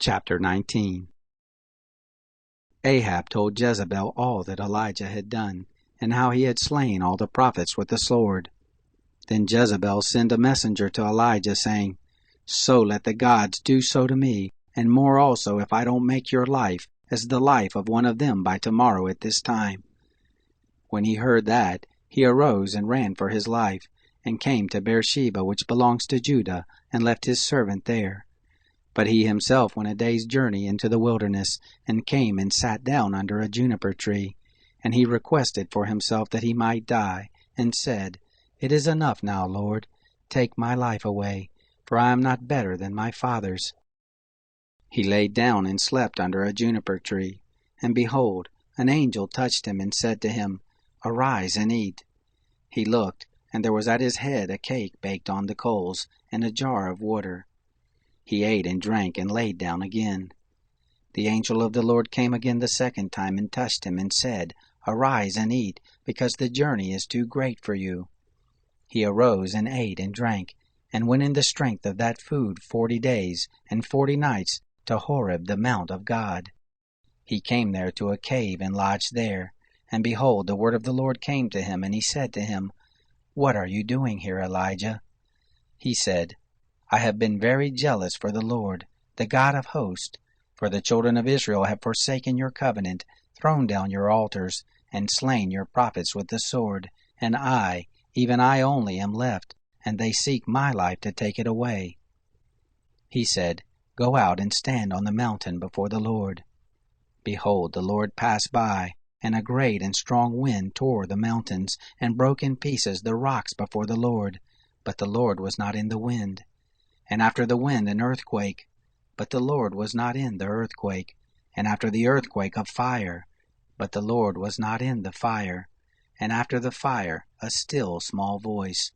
Chapter 19. Ahab told Jezebel all that Elijah had done, and how he had slain all the prophets with the sword. Then Jezebel sent a messenger to Elijah, saying, "So let the gods do so to me, and more also, if I don't make your life as the life of one of them by tomorrow at this time." When he heard that, he arose and ran for his life, and came to Beersheba, which belongs to Judah, and left his servant there. But he himself went a day's journey into the wilderness, and came and sat down under a juniper tree. And he requested for himself that he might die, and said, "It is enough now, Lord. Take my life away, for I am not better than my fathers." He laid down and slept under a juniper tree. And behold, an angel touched him and said to him, "Arise and eat." He looked, and there was at his head a cake baked on the coals, and a jar of water. He ate and drank and laid down again. The angel of the Lord came again the second time and touched him and said, "Arise and eat, because the journey is too great for you." He arose and ate and drank, and went in the strength of that food 40 days and 40 nights to Horeb, the mount of God. He came there to a cave and lodged there. And behold, the word of the Lord came to him, and he said to him, "What are you doing here, Elijah?" He said, "I have been very jealous for the Lord, the God of hosts, for the children of Israel have forsaken your covenant, thrown down your altars, and slain your prophets with the sword, and I, even I only, am left, and they seek my life to take it away." He said, "Go out and stand on the mountain before the Lord." Behold, the Lord passed by, and a great and strong wind tore the mountains, and broke in pieces the rocks before the Lord, but the Lord was not in the wind. And after the wind an earthquake, but the Lord was not in the earthquake. And after the earthquake a fire, but the Lord was not in the fire. And after the fire a still small voice.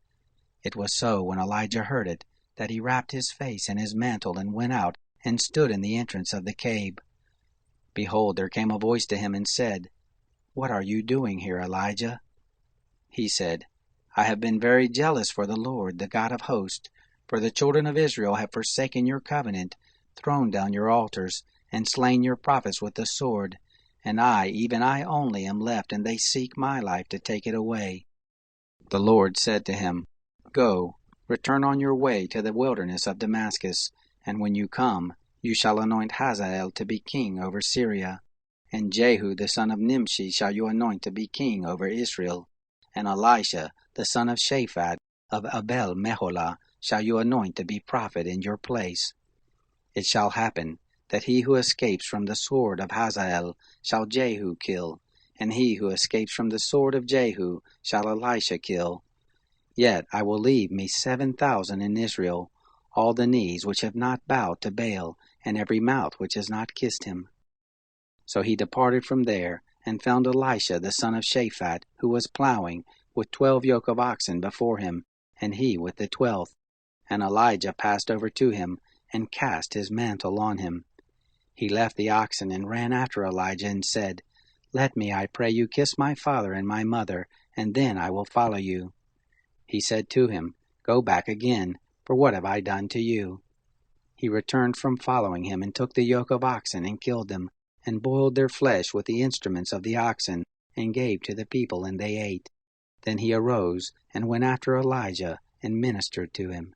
It was so, when Elijah heard it, that he wrapped his face in his mantle and went out and stood in the entrance of the cave. Behold, there came a voice to him and said, "What are you doing here, Elijah?" He said, "I have been very jealous for the Lord, the God of hosts, for the children of Israel have forsaken your covenant, thrown down your altars, and slain your prophets with the sword. And I, even I only, am left, and they seek my life to take it away." The Lord said to him, "Go, return on your way to the wilderness of Damascus, and when you come, you shall anoint Hazael to be king over Syria. And Jehu the son of Nimshi shall you anoint to be king over Israel. And Elisha the son of Shaphat of Abel Meholah shall you anoint to be prophet in your place. It shall happen that he who escapes from the sword of Hazael shall Jehu kill, and he who escapes from the sword of Jehu shall Elisha kill. Yet I will leave me 7,000 in Israel, all the knees which have not bowed to Baal, and every mouth which has not kissed him." So he departed from there, and found Elisha the son of Shaphat, who was plowing, with 12 yoke of oxen before him, and he with the 12th. And Elijah passed over to him, and cast his mantle on him. He left the oxen, and ran after Elijah, and said, "Let me, I pray you, kiss my father and my mother, and then I will follow you." He said to him, "Go back again, for what have I done to you?" He returned from following him, and took the yoke of oxen, and killed them, and boiled their flesh with the instruments of the oxen, and gave to the people, and they ate. Then he arose, and went after Elijah, and ministered to him.